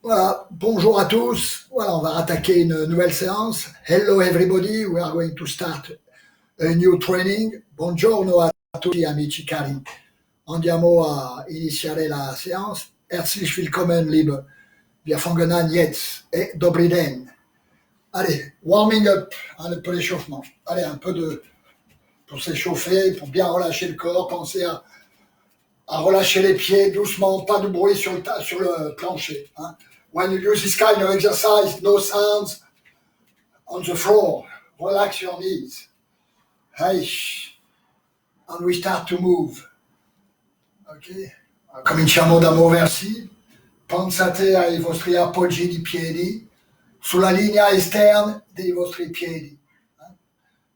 Voilà, bonjour à tous. Voilà, on va attaquer une nouvelle séance. Hello everybody, we are going to start a new training. Buongiorno a tutti amici cari. Andiamo a iniziare la séance. Herzlich willkommen, liebe. Wir fangen an jetzt. Et dobry den. Allez, warming up, un peu d'échauffement. Allez, un peu de pour s'échauffer, pour bien relâcher le corps. Pensez à relâcher les pieds doucement, pas de bruit sur le plancher. Hein. When you use this kind of exercise, no sounds on the floor. Relax your knees. Hey. And we start to move. Ok? Cominciamo da muoversi. Pensate ai vostri appoggi di piedi sulla linea esterna dei vostri piedi.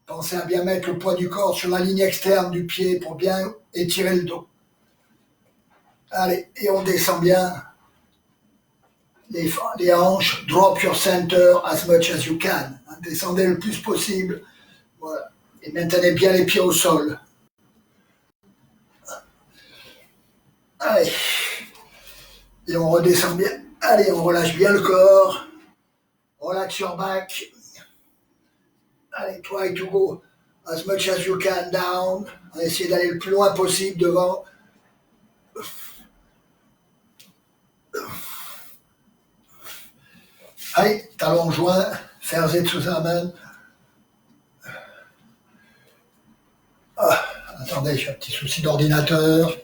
Pensez à bien mettre le poids du corps sur la ligne externe du pied pour bien étirer le dos. Allez, et on descend bien les hanches. Drop your center as much as you can. Descendez le plus possible. Voilà. Et maintenez bien les pieds au sol. Allez. Et on redescend bien. Allez, on relâche bien le corps. Relax your back. Allez, try to go as much as you can down. Essayez d'aller le plus loin possible devant. Allez, talons joints, Ferse zusammen. Ah, attendez, j'ai un petit souci d'ordinateur.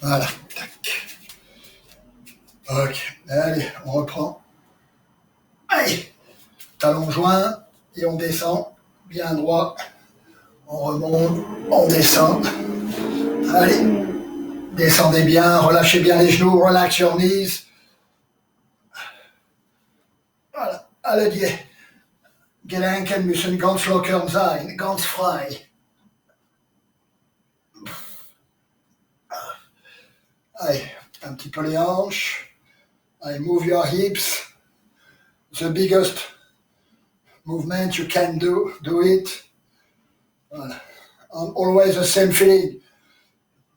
Voilà, tac. Ok, allez, on reprend. Allez, talons joints et on descend bien droit. On remonte, on descend. Allez, descendez bien, relâchez bien les genoux, relax your knees. Voilà, alle die Gelenken müssen ganz locker sein, ganz frei. Allez, un petit peu les hanches. Allez, move your hips. The biggest movement you can do it. Voilà. And always the same feeling.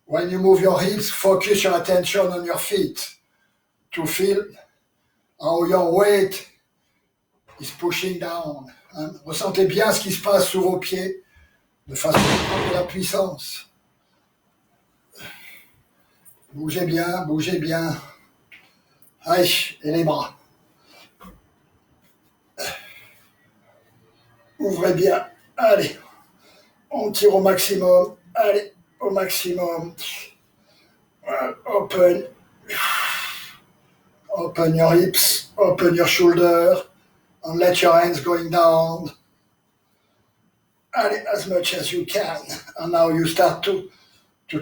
When you move your hips, focus your attention on your feet to feel how your weight is pushing down. Hein? Ressentez bien ce qui se passe sous vos pieds de façon à prendre de la puissance. Bougez bien, bougez bien. Allez, et les bras. Ouvrez bien. Allez, on tire au maximum. Allez, au maximum. Open. Open your hips, open your shoulder, and let your hands going down. Allez, as much as you can. And now you start to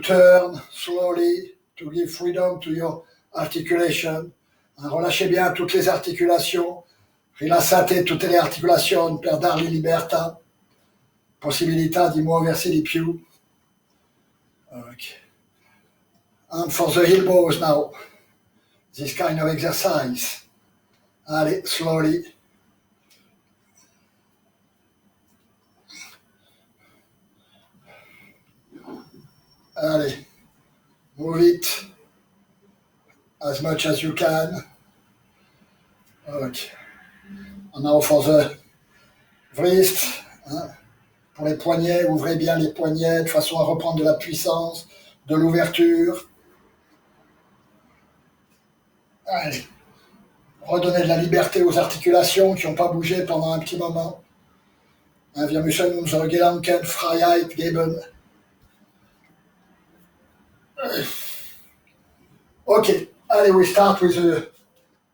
turn slowly, to give freedom to your articulation. Relâchez bien toutes les articulations. Rilassate tutte le articolazioni per dargli libertà, possibilità di muoversi di più. Okay. And for the elbows now, this kind of exercise. Allez, slowly. Allez, move it as much as you can. Okay. And now for the wrist. Hein. Pour les poignets, ouvrez bien les poignets de façon à reprendre de la puissance, de l'ouverture. Allez. Redonnez de la liberté aux articulations qui n'ont pas bougé pendant un petit moment. Wir müssen unsere Gelenken Freiheit geben. Ok, allez, we start with the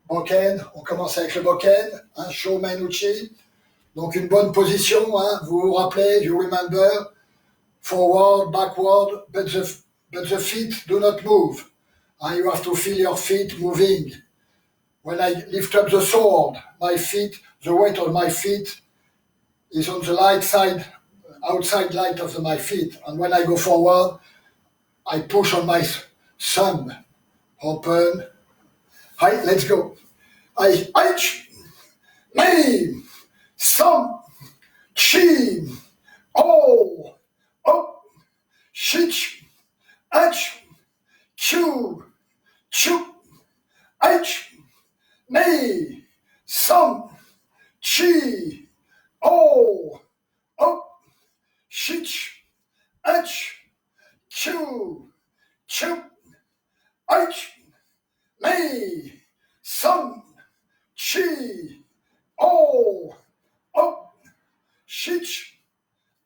Bokken. On commence avec le Bokken, hein, Sho Menuchi. Donc une bonne position, hein, vous vous rappelez, you remember, forward, backward, but the feet do not move. And you have to feel your feet moving. When I lift up the sword, my feet, the weight of my feet is on the light side, outside light of my feet. And when I go forward, I push on my thumb. Open. Hi, let's go. I, me, thumb, chin, oh, Shich, H, Q, Chu, H, Ni, Som, Chi, O, Shich, H, Q, Chu, H, Ni, Som, Chi, O, Shich,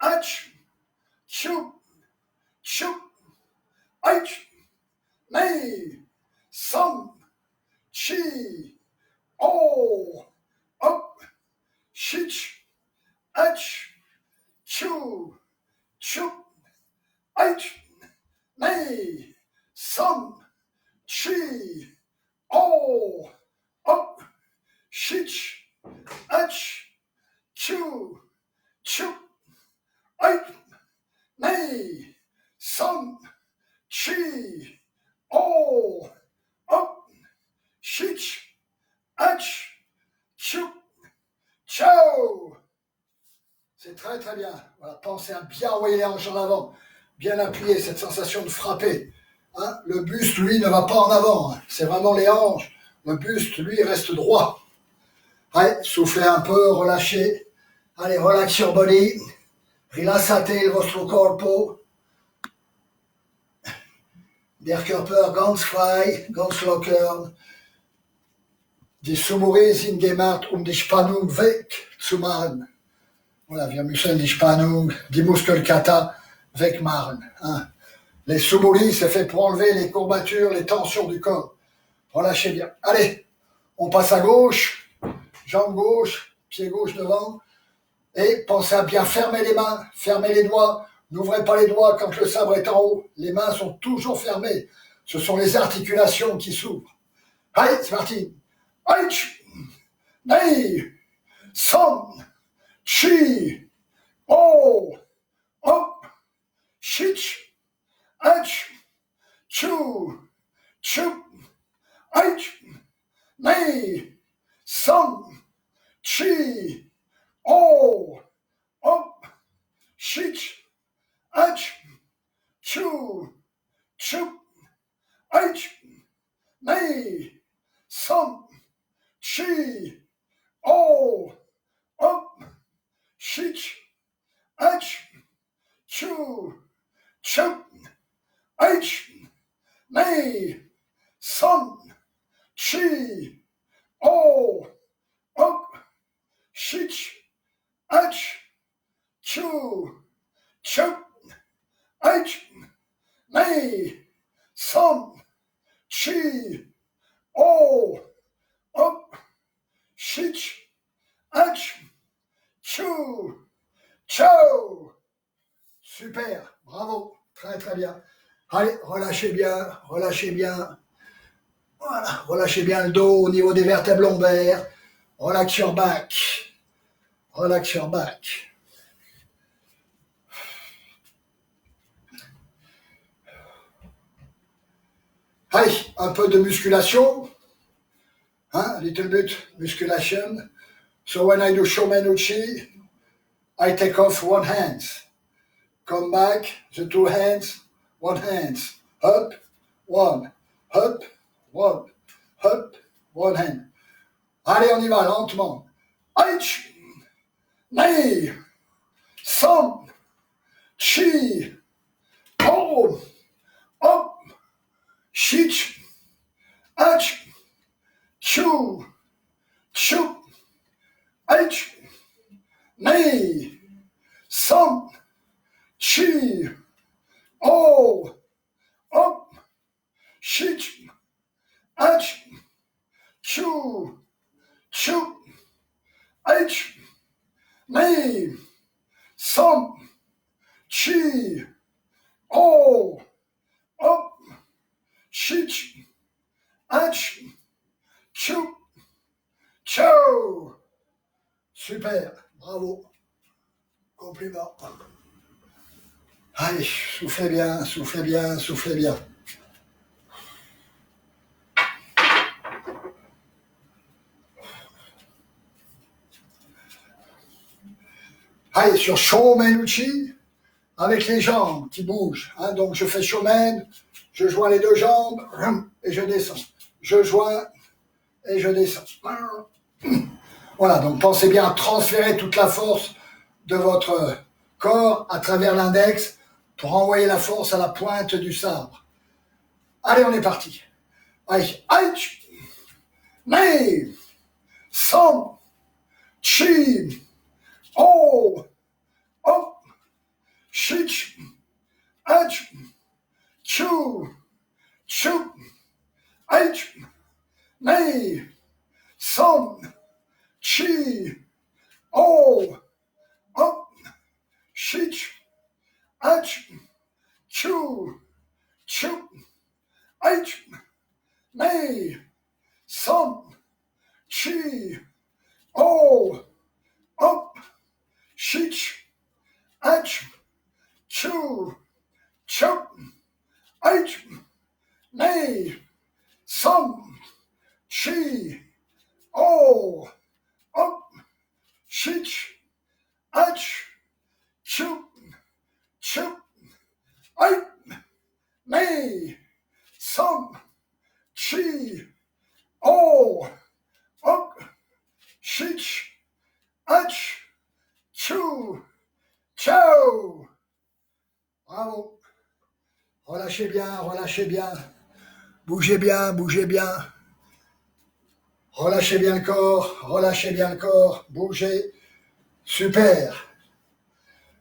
H, Q, Chu, H, Ni, Som, Chi, O, Shich, H, Q, Chu, H, Ni, Som, Chi, O, Shich, H, Q, Chu, H, Ni, Som, Chi, O, Shich, H, Q, Ciao. C'est très très bien. Voilà, pensez à bien envoyer les hanches en avant, bien appuyer, cette sensation de frapper. Hein, le buste, lui, ne va pas en avant. Hein. C'est vraiment les hanches. Le buste, lui, reste droit. Allez, soufflez un peu, relâchez. Allez, relax your body. Rilassate il vostro corpo. Der Körper ganz frei, ganz locker. Die Sumori sind gemacht, die Spannung wegzumachen. Voilà, wir müssen die Spannung, die Muskelkata wegmachen. Hein. Les sumuri, c'est fait pour enlever les courbatures, les tensions du corps. Relâchez bien. Allez, on passe à gauche, jambe gauche, pied gauche devant. Et pensez à bien fermer les mains, fermer les doigts. N'ouvrez pas les doigts quand le sabre est en haut. Les mains sont toujours fermées. Ce sont les articulations qui s'ouvrent. Allez, c'est parti. H, Ni, Som, Chi, O, Shich, H, Chu, Chu, H, Ni, Som, Chi, O, Shich, H, Chu, Chu, H, Ni, Som, Chi, O, Shich, H, Chu, Chu, H, Ni, Som, Chi, O, Shich, H, Chu, Chu, H, Ni, Som, Chi, O, Shich, H, Chu, Ciao. Super, bravo, très très bien. Allez, relâchez bien, relâchez bien. Voilà, relâchez bien le dos au niveau des vertèbres lombaires. Relax your back. Relax your back. Allez, un peu de musculation. Hein, little bit musculation. So when I do Shomenuchi, I take off one hand. Come back, the two hands, one hand. Up, one. Up, one. Up, one hand. Allez, on y va, lentement. H, Ni, Som, Chi, O, Shich, H, Chu, Chu, H, Ni, Som, Chi, O, Shich, H, Chu, Chu, H, Ni, Som, Chi, O, Shich, H, Chu, Ciao. Super, bravo. Compliment. Allez, soufflez bien, soufflez bien, soufflez bien. Allez, sur Shomenuchi, avec les jambes qui bougent. Hein. Donc je fais showman, je joins les deux jambes et je descends. Je joins et je descends. Voilà, donc pensez bien à transférer toute la force de votre corps à travers l'index pour envoyer la force à la pointe du sabre. Allez, on est parti. Aïe, aïe, mais, som, chi, oh, oh, shich, ach, chu, chu, ach, mais, som, chi, oh, oh, shich, ach, chu, chu, ach, mais, som, chi, oh, oh, shich, ach, chu, chu, ach, mais, som, chi, oh, oh, shich, ach, chu, chu, ach, mais, som, chi, oh, oh, shich, ach, chu, ciao. Bravo. Relâchez bien, relâchez bien. Bougez bien, bougez bien. Relâchez bien le corps, relâchez bien le corps. Bougez. Super.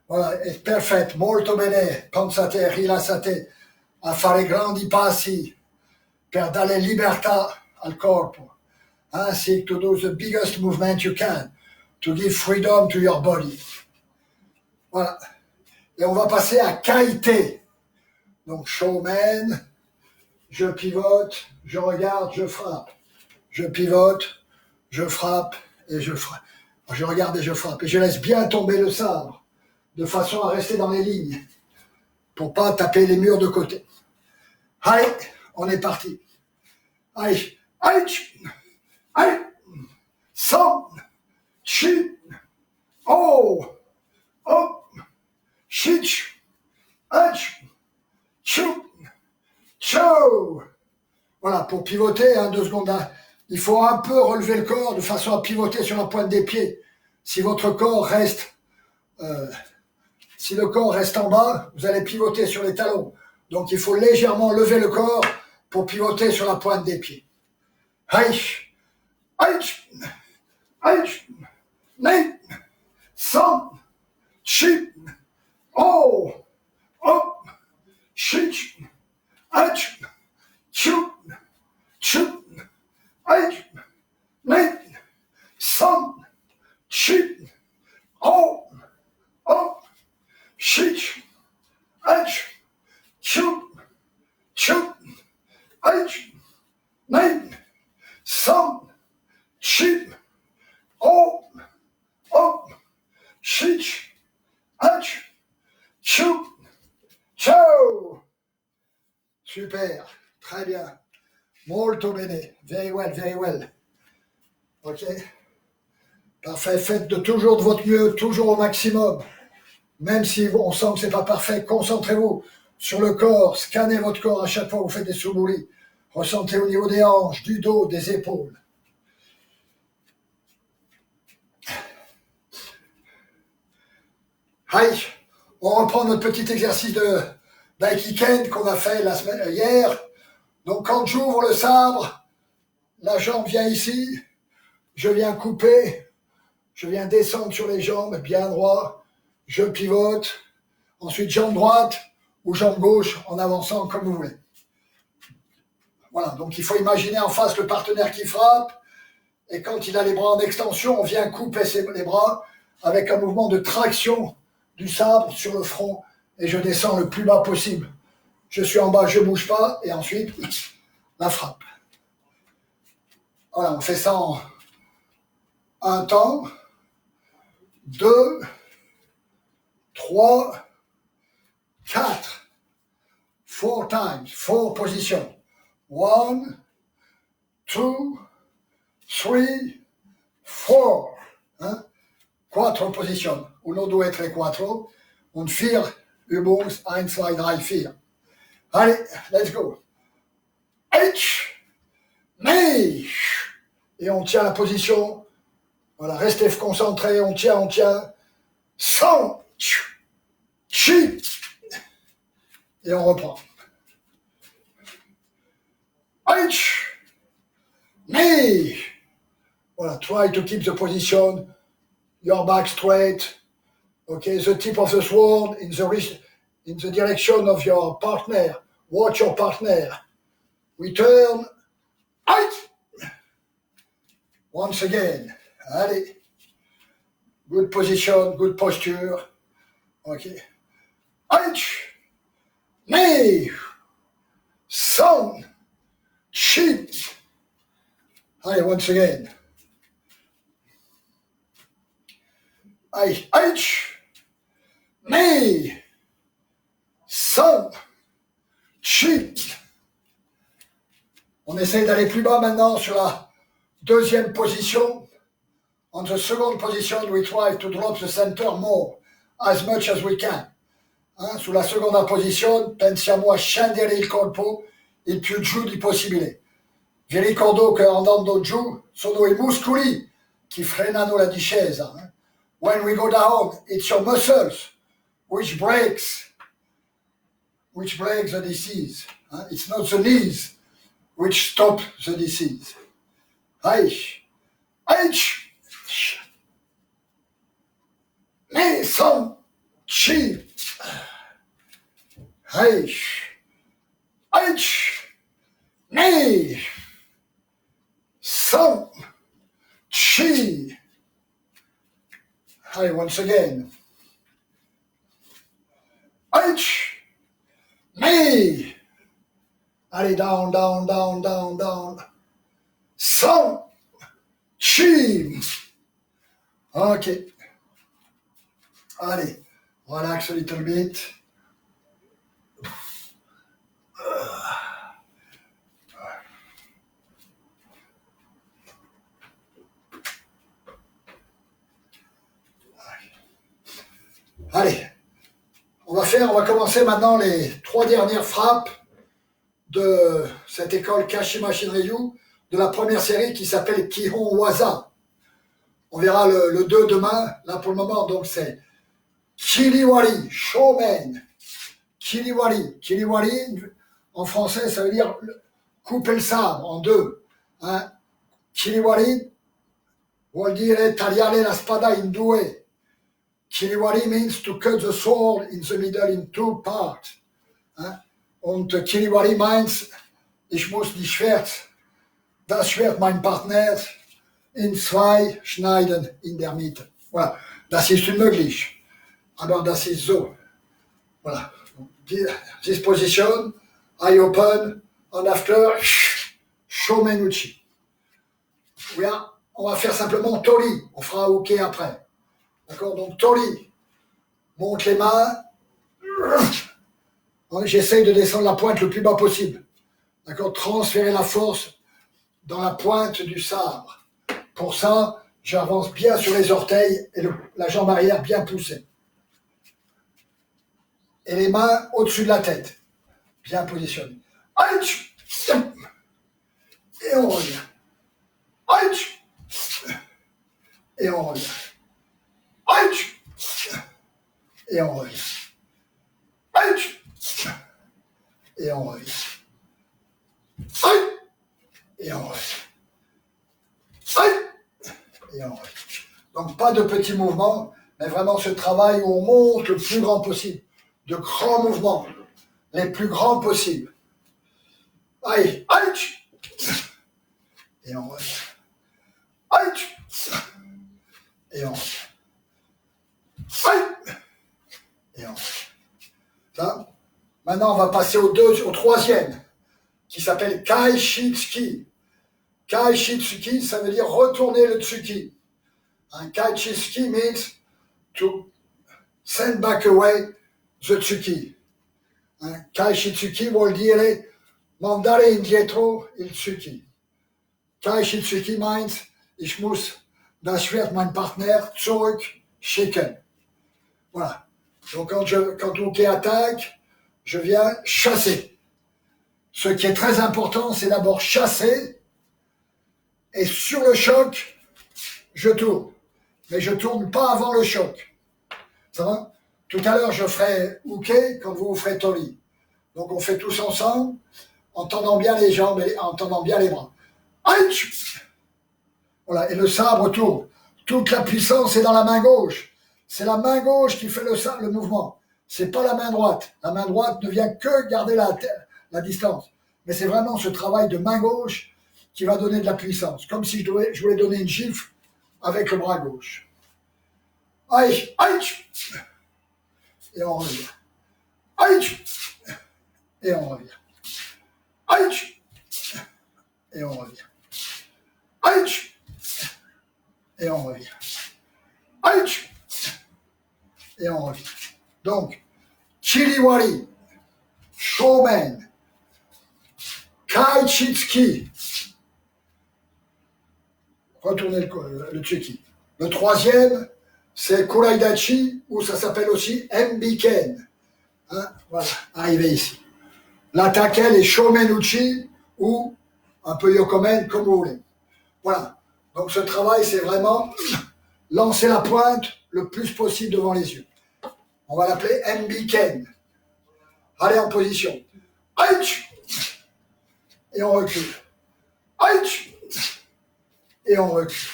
Voilà, è perfetto, molto bene. Pensate, rilassate a fare grandi passi per dare libertà al corpo. Seek to do the biggest movement you can, to give freedom to your body. Voilà. Et on va passer à Kaite. Donc, showman, je pivote, je regarde, je frappe. Je pivote, je frappe et je frappe. Je regarde et je frappe. Et je laisse bien tomber le sabre, de façon à rester dans les lignes, pour pas taper les murs de côté. Allez, on est parti. Allez, allez, allez, som, chi, oh, oh, shich, ach, chou, ciao. Voilà, pour pivoter, 2 secondes, il faut un peu relever le corps de façon à pivoter sur la pointe des pieds. Si votre corps reste, si le corps reste en bas, vous allez pivoter sur les talons. Donc il faut légèrement lever le corps pour pivoter sur la pointe des pieds. Aïe, aïe, aïe, aïe, som, chi, oh, oh, shich, ach, chou, chou, aïe, aïe, som, chi, oh, oh, shich, ach, chou, chou, aïe, aïe, som, chi, oh, oh, shich, ach, chou, ciao. Super, très bien. Molto bene, very well, very well. Ok. Parfait, faites toujours de votre mieux, toujours au maximum. Même si on sent que c'est pas parfait, concentrez-vous sur le corps, scannez votre corps à chaque fois que vous faites des suburi. Ressentez au niveau des hanches, du dos, des épaules. Aïe, on reprend notre petit exercice de d'aikiken qu'on a fait la semaine hier. Donc quand j'ouvre le sabre, la jambe vient ici, je viens couper, je viens descendre sur les jambes, bien droit, je pivote, ensuite jambe droite ou jambe gauche en avançant comme vous voulez. Voilà, donc il faut imaginer en face le partenaire qui frappe, et quand il a les bras en extension, on vient couper les bras avec un mouvement de traction du sabre sur le front, et je descends le plus bas possible. Je suis en bas, je ne bouge pas, et ensuite, la frappe. Voilà, on fait ça en un temps, 2, 3, 4, 4 times, 4 positions. 1, 2, 3, 4. 4 positions. 1, 2, 3, 4. Un fil Übungs 1, 2, 3, 4. Allez, let's go. H, mais. Et on tient la position. Voilà, restez concentrés, on tient, on tient. Son, chi. Et on reprend. H, mais. Voilà, try to keep the position. Your back straight. Okay, the tip of the sword in the direction of your partner. Watch your partner. Return. Right. Once again. Allez. Good position, good posture. Okay. Right. Knee. Son. Chin. Allez, once again. H. Knee. Son. Chin. On essaye d'aller plus bas maintenant sur la deuxième position. On the second position, we try to drop the center more, as much as we can. Sous la seconda posizione pensiamo a scendere il colpo il più giù di possibile. Vi ricordo che andando giù sono i muscoli che frenano la discesa. When we go down, it's your muscles which breaks the disease. It's not the knees which stop the disease. H. Mais son chi. Mais son chi. Allez, once again. Mais. Allez, down, down, down, down, down. Son chi. Ok. Allez, relax a little bit. Allez, on va commencer maintenant les 3 dernières frappes de cette école Kashima Shinryu, de la première série qui s'appelle Kihon Waza. On verra le 2 demain. Là pour le moment, donc c'est Kiriwari, Shomen. Kiriwari. Kiriwari, en français, ça veut dire couper le sabre en deux. Kiriwari vuol dire tagliare la spada in due. Kiriwari means to cut the sword in the middle in 2 parts. Und Kiriwari means, ich muss das Schwert mein Partner in 2 schneiden in der Mitte. Voilà, das ist unmöglich. Aber das ist so. Voilà. This position, I open, and after, Shomenuchi. On va faire simplement Tori. On fera un hookay après. D'accord? Donc Tori. Monte les mains. J'essaye de descendre la pointe le plus bas possible. D'accord? Transférer la force dans la pointe du sabre. Pour ça, j'avance bien sur les orteils et la jambe arrière bien poussée. Et les mains au-dessus de la tête. Bien positionnées. Et on revient. Et on revient. Et on revient. Et on revient. Et on revient. Et on revient. Donc pas de petits mouvements, mais vraiment ce travail où on monte le plus grand possible. De grands mouvements, les plus grands possibles. Allez, et on revient. Et on revient. Et on revient. Ça. Maintenant, on va passer au troisième, qui s'appelle Kai Shitsuki. Kai Shitsuki, ça veut dire retourner le tsuki. Kai Shitsuki means to send back away the tsuki. Kai Shitsuki vuol dire mandare indietro il tsuki. Kai Shitsuki means ich muss das Schwert mein Partner zurück schicken. Voilà. Donc quand Uke attaque, je viens chasser. Ce qui est très important, c'est d'abord chasser, et sur le choc, je tourne. Mais je ne tourne pas avant le choc. Ça va? Tout à l'heure, je ferai Uke quand vous ferez Tori. Donc on fait tous ensemble, en tendant bien les jambes et en tendant bien les bras. Aïe! Voilà, et le sabre tourne. Toute la puissance est dans la main gauche. C'est la main gauche qui fait le mouvement. C'est pas la main droite. La main droite ne vient que garder la distance. Mais c'est vraiment ce travail de main gauche qui va donner de la puissance. Comme si je voulais donner une gifle avec le bras gauche. Aïe, aïe! Et on revient. Aïe! Et on revient. Aïe! Et on revient. Aïe! Et on revient. Aïe! Et on revient. Donc, Chiriwari, Shomen, Kaichitsuki. Retournez le Tsuki. Le troisième, c'est Kuraidachi, ou ça s'appelle aussi Mbiken. Hein, voilà, arrivé ici. L'attaque, elle est Shomenuchi, ou un peu Yokomen, comme vous voulez. Voilà. Donc ce travail, c'est vraiment lancer la pointe le plus possible devant les yeux. On va l'appeler Mbiken. Allez en position. Aïe! Et on recule. Aïe! Et on recule.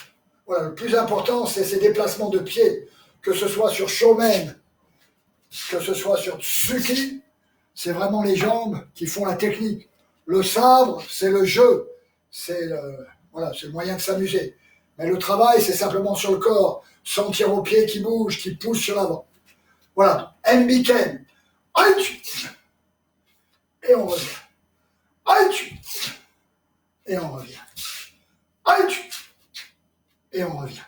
Voilà, le plus important, c'est ces déplacements de pied, que ce soit sur Shomen, que ce soit sur Tsuki, c'est vraiment les jambes qui font la technique. Le sabre, c'est le jeu, c'est le moyen de s'amuser. Mais le travail, c'est simplement sur le corps, sentir vos pieds qui bougent, qui poussent sur l'avant. Voilà, Mbiken. Aïe! Et on revient. Aïe! Et on revient. Aïe! Et on revient.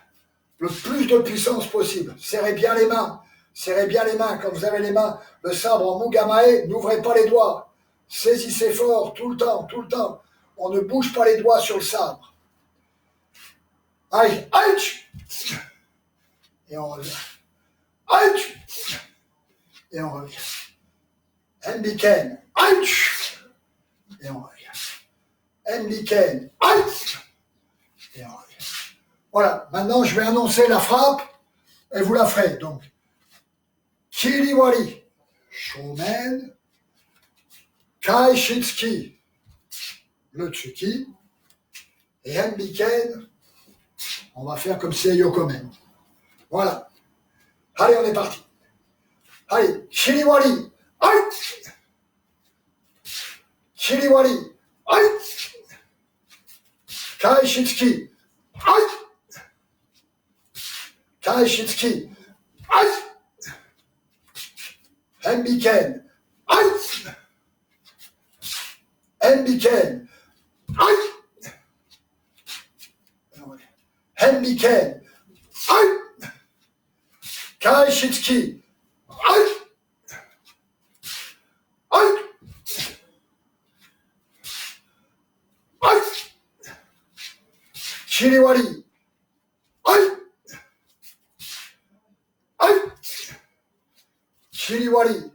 Le plus de puissance possible. Serrez bien les mains. Serrez bien les mains. Quand vous avez les mains, le sabre en Mugamae, n'ouvrez pas les doigts. Saisissez fort, tout le temps, tout le temps. On ne bouge pas les doigts sur le sabre. Aïe, aïe! Et on revient. Aïe! Et on revient. Mbiken. Aïe! Et on revient. Mbiken. Aïe! Et on revient. Voilà, maintenant je vais annoncer la frappe et vous la ferez. Donc, Kiriwari, Shomen, Kaishitsuki, le Tsuki, et Mbiken, on va faire comme c'est Yokomen. Voilà. Allez, on est parti. Allez, Kiriwari, aïe! Kiriwari, aïe! Kaishitsuki, aïe! Kaishitsuki, aïe! Mbiken, aïe! Mbiken, aïe! Mbiken, aïe! Kaishitsuki, aïe! Aïe! Aïe! Kiriwari, aïe! Aïe! Kiriwari,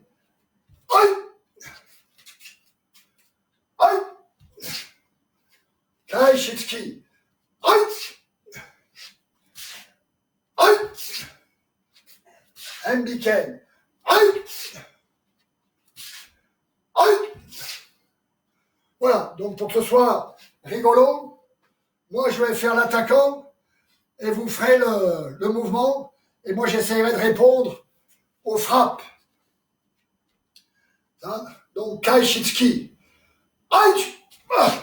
aïe! Aïe! Kaishitsuki, aïe! Aïe! Mbiken, aïe! Aïe! Voilà, donc pour que ce soit rigolo, moi je vais faire l'attaquant et vous ferez le mouvement et moi j'essaierai de répondre aux frappes. Hein? Donc Kaishitsuki, aïe! Ah!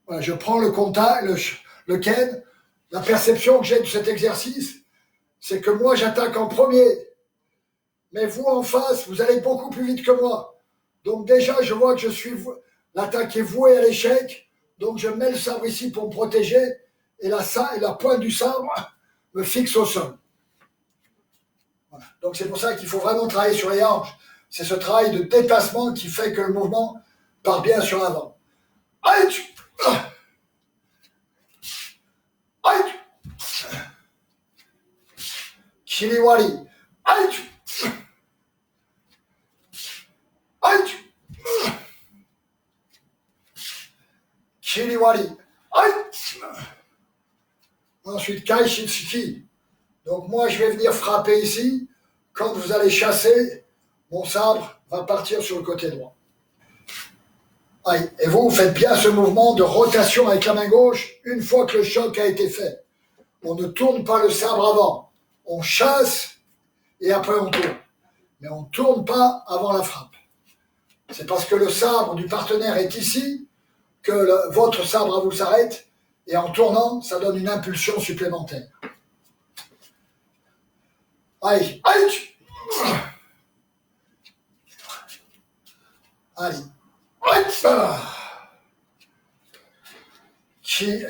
Voilà, je prends le contact, le ken. La perception que j'ai de cet exercice, c'est que moi j'attaque en premier. Mais vous en face, vous allez beaucoup plus vite que moi. Donc déjà, je vois que l'attaque est vouée à l'échec. Donc je mets le sabre ici pour me protéger. Et la pointe du sabre me fixe au sol. Voilà. Donc c'est pour ça qu'il faut vraiment travailler sur les hanches. C'est ce travail de déplacement qui fait que le mouvement part bien sur l'avant. Aïe! Aïe! Kiriwari, aïe! Chiliwari. Aïe. Ensuite, Kai Shitsuki. Donc moi, je vais venir frapper ici. Quand vous allez chasser, mon sabre va partir sur le côté droit. Aïe. Et vous faites bien ce mouvement de rotation avec la main gauche une fois que le choc a été fait. On ne tourne pas le sabre avant. On chasse et après on tourne. Mais on ne tourne pas avant la frappe. C'est parce que le sabre du partenaire est ici que votre sabre à vous s'arrête et en tournant, ça donne une impulsion supplémentaire. Aïe, aïe. Allez.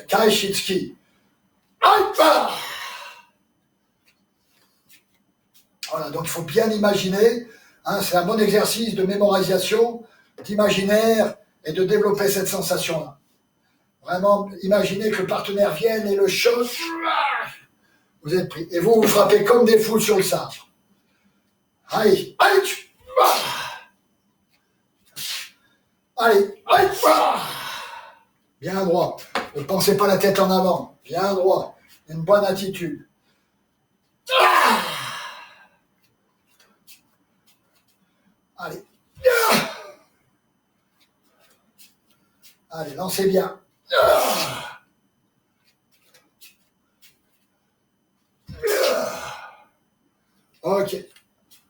Kai Shitsuki. Voilà, donc il faut bien imaginer, hein, c'est un bon exercice de mémorisation, d'imaginaire et de développer cette sensation-là. Vraiment, imaginez que le partenaire vienne et le choc, vous êtes pris. Et vous frappez comme des fous sur le sabre. Aïe, aïe, allez, aïe, bien droit. Ne pensez pas la tête en avant, bien droit. Une bonne attitude. Allez. Allez, lancez bien. Ok.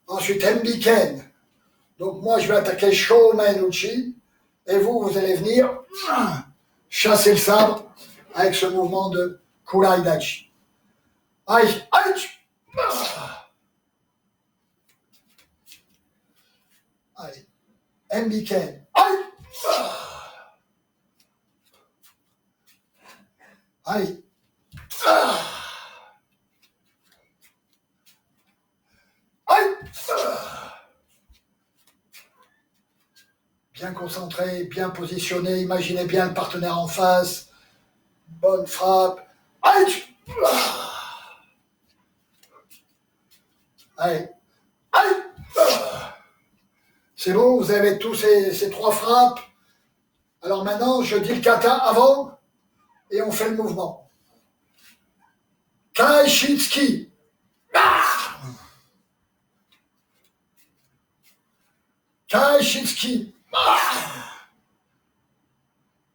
Ensuite, Mbiken. Donc moi, je vais attaquer Shomen Uchi. Et vous, vous allez venir chasser le sabre avec ce mouvement de Kurai Dachi. Aïe, aïe. Allez. Mbiken. Aïe. Allez. Aïe. Bien concentré, bien positionné, imaginez bien le partenaire en face. Bonne frappe. Aïe. Allez. Aïe. C'est bon, vous avez tous ces trois frappes. Alors maintenant, je dis le kata avant et on fait le mouvement. Kai Shitsuki. Kai Shitsuki.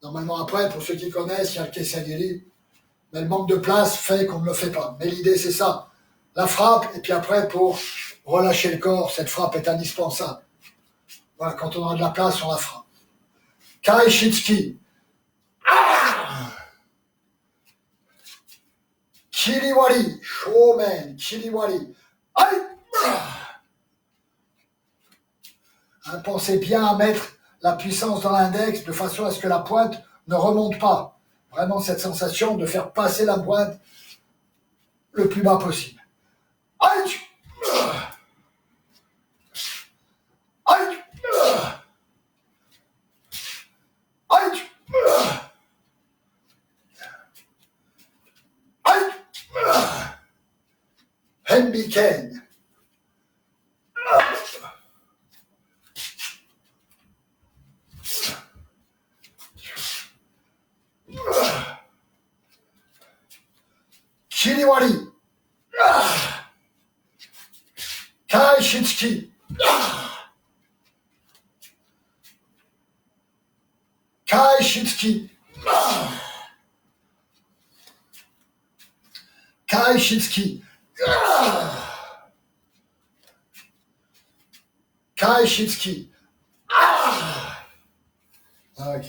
Normalement après, pour ceux qui connaissent, il y a le Kesagiri. Mais le manque de place fait qu'on ne le fait pas. Mais l'idée c'est ça. La frappe, et puis après pour relâcher le corps, cette frappe est indispensable. Voilà, quand on a de la place, on la frappe. Kai Shitsuki. Chiliwari. Shomen. Chiliwari. Aïe. Pensez bien à mettre la puissance dans l'index de façon à ce que la pointe ne remonte pas. Vraiment cette sensation de faire passer la pointe le plus bas possible. Aïe. Aïe. Aïe. Aïe. Mbiken. Chiliwari. Kai Shitsuki. Kai Shitsuki. Kai Shitsuki. Kai Shitsuki. Ok.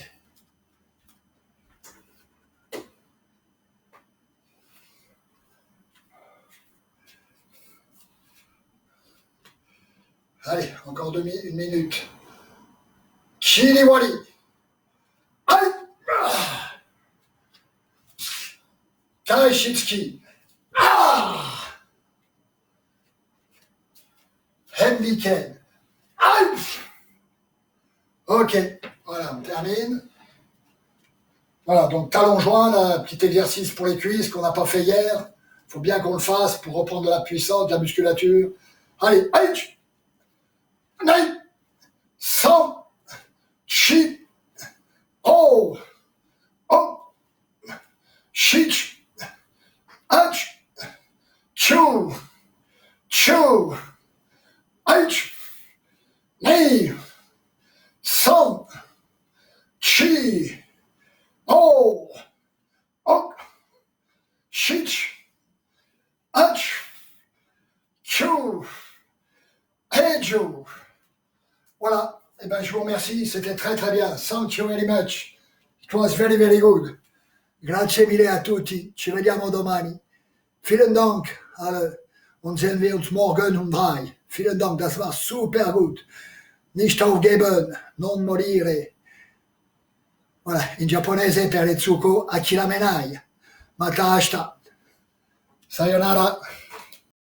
Allez, encore une minute. Chiliwari. Aïe. Kai Shitsuki. Mbiken. Aïe. Ok, voilà, on termine. Voilà, donc talons joints, là, petit exercice pour les cuisses qu'on n'a pas fait hier. Il faut bien qu'on le fasse pour reprendre de la puissance, de la musculature. Allez, aïe. Nai. San. Chi. Oh. Ni, San, Chi, O, Ok, Shich, Ach, Chou, Eju. Voilà. Eh ben, je vous remercie. C'était très très bien. Thank you very much. It was very very good. Grazie mille a tutti. Ci vediamo domani. Vielen Dank alle. Und sehen wir uns morgen um 3. Vielen Dank. Das war super gut. Nicht aufgeben. Non morire. Voilà. In giapponese per le tsuko, achiramenai. Mata ashita. Sayonara.